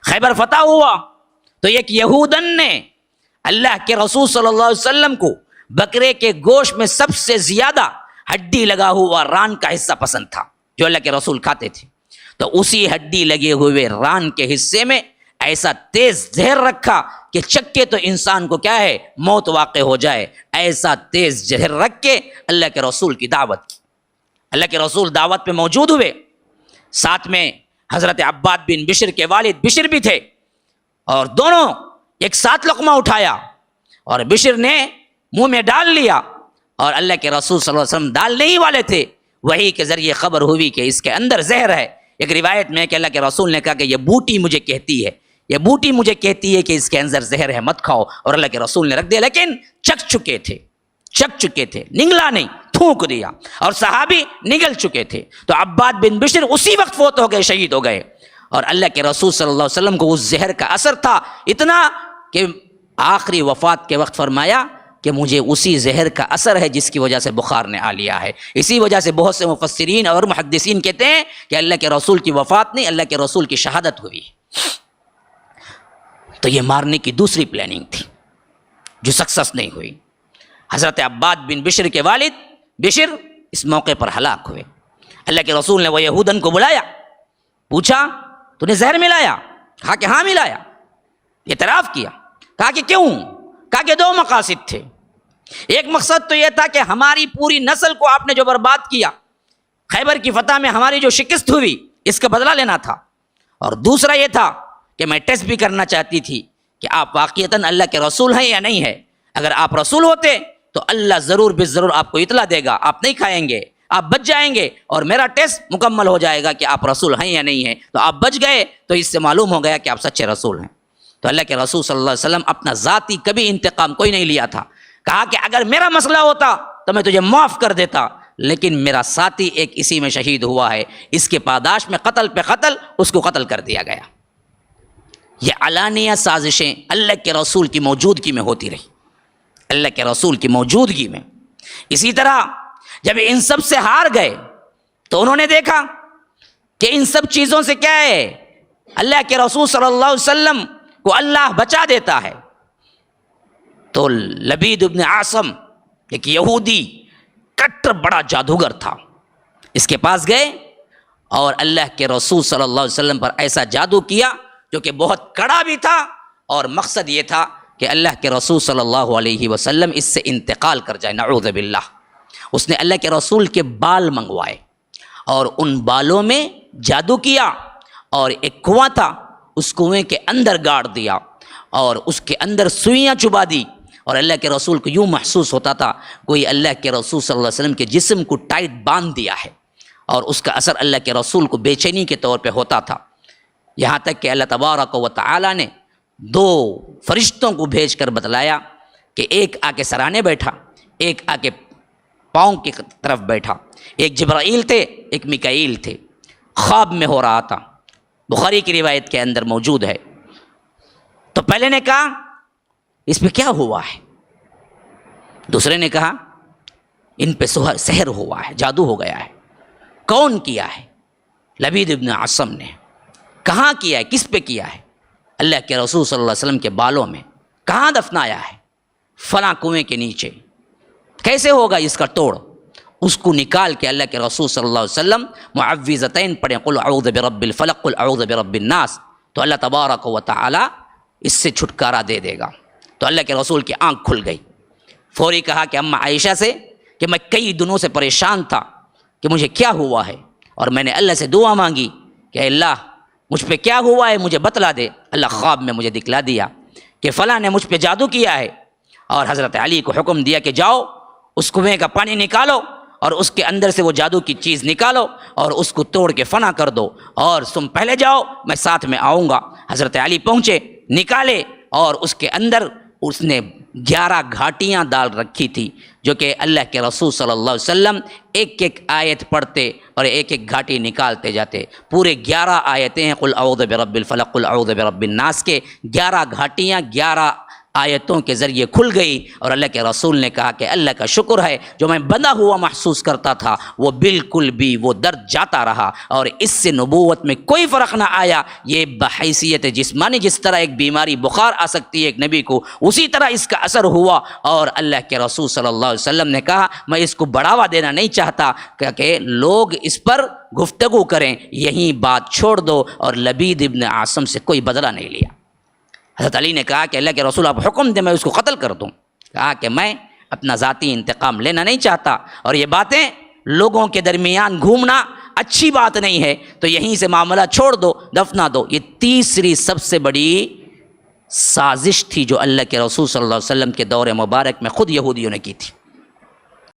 خیبر فتح ہوا تو ایک یہودن نے اللہ کے رسول صلی اللہ علیہ وسلم کو بکرے کے گوشت میں سب سے زیادہ ہڈی لگا ہوا ران کا حصہ پسند تھا جو اللہ کے رسول کھاتے تھے، تو اسی ہڈی لگے ہوئے ران کے حصے میں ایسا تیز زہر رکھا کہ چکے تو انسان کو کیا ہے موت واقع ہو جائے، ایسا تیز زہر رکھ کے اللہ کے رسول کی دعوت کی۔ اللہ کے رسول دعوت پہ موجود ہوئے، ساتھ میں حضرت عباد بن بشر کے والد بشر بھی تھے، اور دونوں ایک ساتھ لقمہ اٹھایا اور بشر نے منہ میں ڈال لیا، اور اللہ کے رسول صلی اللہ علیہ وسلم ڈالنے ہی والے تھے، وہی کے ذریعے خبر ہوئی کہ اس کے اندر زہر ہے۔ ایک روایت میں کہ اللہ کے رسول نے کہا کہ یہ بوٹی مجھے کہتی ہے، یہ بوٹی مجھے کہتی ہے کہ اس کے اندر زہر ہے، مت کھاؤ، اور اللہ کے رسول نے رکھ دیا، لیکن چک چکے تھے، نگلا نہیں، تھوک دیا، اور صحابی نگل چکے تھے۔ تو عباد بن بشر اسی وقت فوت ہو گئے، شہید ہو گئے، اور اللہ کے رسول صلی اللہ علیہ وسلم کو اس زہر کا اثر تھا اتنا کہ آخری وفات کے وقت فرمایا کہ مجھے اسی زہر کا اثر ہے جس کی وجہ سے بخار نے آ لیا ہے۔ اسی وجہ سے بہت سے مفسرین اور محدثین کہتے ہیں کہ اللہ کے رسول کی وفات نہیں، اللہ کے رسول کی شہادت ہوئی۔ تو یہ مارنے کی دوسری پلاننگ تھی جو سکسس نہیں ہوئی۔ حضرت عباد بن بشر کے والد بشر اس موقع پر ہلاک ہوئے۔ اللہ کے رسول نے وہ یہودن کو بلایا، پوچھا تو نے زہر ملایا؟ کہا کہ ہاں ملایا۔ اعتراف کیا، کہا کہ کیوں؟ کہا کہ دو مقاصد تھے، ایک مقصد تو یہ تھا کہ ہماری پوری نسل کو آپ نے جو برباد کیا، خیبر کی فتح میں ہماری جو شکست ہوئی اس کا بدلہ لینا تھا، اور دوسرا یہ تھا کہ میں ٹیسٹ بھی کرنا چاہتی تھی کہ آپ واقعتاً اللہ کے رسول ہیں یا نہیں ہے۔ اگر آپ رسول ہوتے تو اللہ ضرور بالضرور آپ کو اطلاع دے گا، آپ نہیں کھائیں گے، آپ بچ جائیں گے، اور میرا ٹیسٹ مکمل ہو جائے گا کہ آپ رسول ہیں یا نہیں ہیں۔ تو آپ بچ گئے تو اس سے معلوم ہو گیا کہ آپ سچے رسول ہیں۔ تو اللہ کے رسول صلی اللہ علیہ وسلم اپنا ذاتی کبھی انتقام کوئی نہیں لیا تھا، کہا کہ اگر میرا مسئلہ ہوتا تو میں تجھے معاف کر دیتا، لیکن میرا ساتھی ایک اسی میں شہید ہوا ہے، اس کے پاداش میں قتل پہ قتل اس کو قتل کر دیا گیا۔ یہ علانیہ سازشیں اللہ کے رسول کی موجودگی میں ہوتی رہی، اللہ کے رسول کی موجودگی میں۔ اسی طرح جب ان سب سے ہار گئے تو انہوں نے دیکھا کہ ان سب چیزوں سے کیا ہے، اللہ کے رسول صلی اللہ علیہ وسلم کو اللہ بچا دیتا ہے۔ تو لبید ابن عاصم ایک یہودی کٹر بڑا جادوگر تھا، اس کے پاس گئے اور اللہ کے رسول صلی اللہ علیہ وسلم پر ایسا جادو کیا جو کہ بہت کڑا بھی تھا، اور مقصد یہ تھا کہ اللہ کے رسول صلی اللہ علیہ وسلم اس سے انتقال کر جائے، نعوذ باللہ۔ اس نے اللہ کے رسول کے بال منگوائے اور ان بالوں میں جادو کیا، اور ایک کنواں تھا، اس کنویں کے اندر گاڑ دیا اور اس کے اندر سوئیاں چبا دی، اور اللہ کے رسول کو یوں محسوس ہوتا تھا کوئی اللہ کے رسول صلی اللہ علیہ وسلم کے جسم کو ٹائٹ باندھ دیا ہے، اور اس کا اثر اللہ کے رسول کو بے چینی کے طور پہ ہوتا تھا، یہاں تک کہ اللہ تبارک و تعالی نے دو فرشتوں کو بھیج کر بتلایا کہ ایک آ کے سرانے بیٹھا، ایک آ کے پاؤں کی طرف بیٹھا، ایک جبرائیل تھے، ایک میکائیل تھے، خواب میں ہو رہا تھا، بخاری کی روایت کے اندر موجود ہے۔ تو پہلے نے کہا اس پہ کیا ہوا ہے، دوسرے نے کہا ان پہ سحر ہوا ہے، جادو ہو گیا ہے۔ کون کیا ہے؟ لبید ابن عاصم نے۔ کہاں کیا ہے، کس پہ کیا ہے؟ اللہ کے رسول صلی اللہ علیہ وسلم کے بالوں میں۔ کہاں دفنایا ہے؟ فلاں کنویں کے نیچے۔ کیسے ہوگا اس کا توڑ؟ اس کو نکال کے اللہ کے رسول صلی اللہ علیہ وسلم معوذتین پڑھیں، قل اعوذ برب الفلق قل اعوذ برب الناس، تو اللہ تبارک و تعالی اس سے چھٹکارا دے دے گا۔ تو اللہ کے رسول کی آنکھ کھل گئی، فوری کہا کہ اماں عائشہ سے کہ میں کئی دنوں سے پریشان تھا کہ مجھے کیا ہوا ہے، اور میں نے اللہ سے دعا مانگی کہ اللہ مجھ پہ کیا ہوا ہے مجھے بتلا دے۔ اللہ خواب میں مجھے دکھلا دیا کہ فلاں نے مجھ پہ جادو کیا ہے، اور حضرت علی کو حکم دیا کہ جاؤ اس کنویں کا پانی نکالو اور اس کے اندر سے وہ جادو کی چیز نکالو اور اس کو توڑ کے فنا کر دو، اور تم پہلے جاؤ میں ساتھ میں آؤں گا۔ حضرت علی پہنچے، نکالے، اور اس کے اندر اس نے 11 گھاٹیاں ڈال رکھی تھی جو کہ اللہ کے رسول صلی اللہ علیہ وسلم ایک ایک آیت پڑھتے اور ایک ایک گھاٹی نکالتے جاتے۔ پورے 11 آیتیں ہیں، قل اعوذ برب الفلق قل اعوذ برب الناس کے 11 گھاٹیاں، 11 آیتوں کے ذریعے کھل گئی، اور اللہ کے رسول نے کہا کہ اللہ کا شکر ہے جو میں بندھا ہوا محسوس کرتا تھا وہ بالکل بھی وہ درد جاتا رہا، اور اس سے نبوت میں کوئی فرق نہ آیا۔ یہ بحیثیت جسمانی، جس طرح ایک بیماری بخار آ سکتی ہے ایک نبی کو، اسی طرح اس کا اثر ہوا، اور اللہ کے رسول صلی اللہ علیہ وسلم نے کہا میں اس کو بڑھاوا دینا نہیں چاہتا کہ لوگ اس پر گفتگو کریں، یہیں بات چھوڑ دو، اور لبید ابن عاصم سے کوئی بدلہ نہیں لیا۔ حضرت علی نے کہا کہ اللہ کے رسول آپ حکم دیں میں اس کو قتل کر دوں، کہا کہ میں اپنا ذاتی انتقام لینا نہیں چاہتا، اور یہ باتیں لوگوں کے درمیان گھومنا اچھی بات نہیں ہے، تو یہیں سے معاملہ چھوڑ دو، دفنا دو۔ یہ تیسری سب سے بڑی سازش تھی جو اللہ کے رسول صلی اللہ علیہ وسلم کے دور مبارک میں خود یہودیوں نے کی تھی۔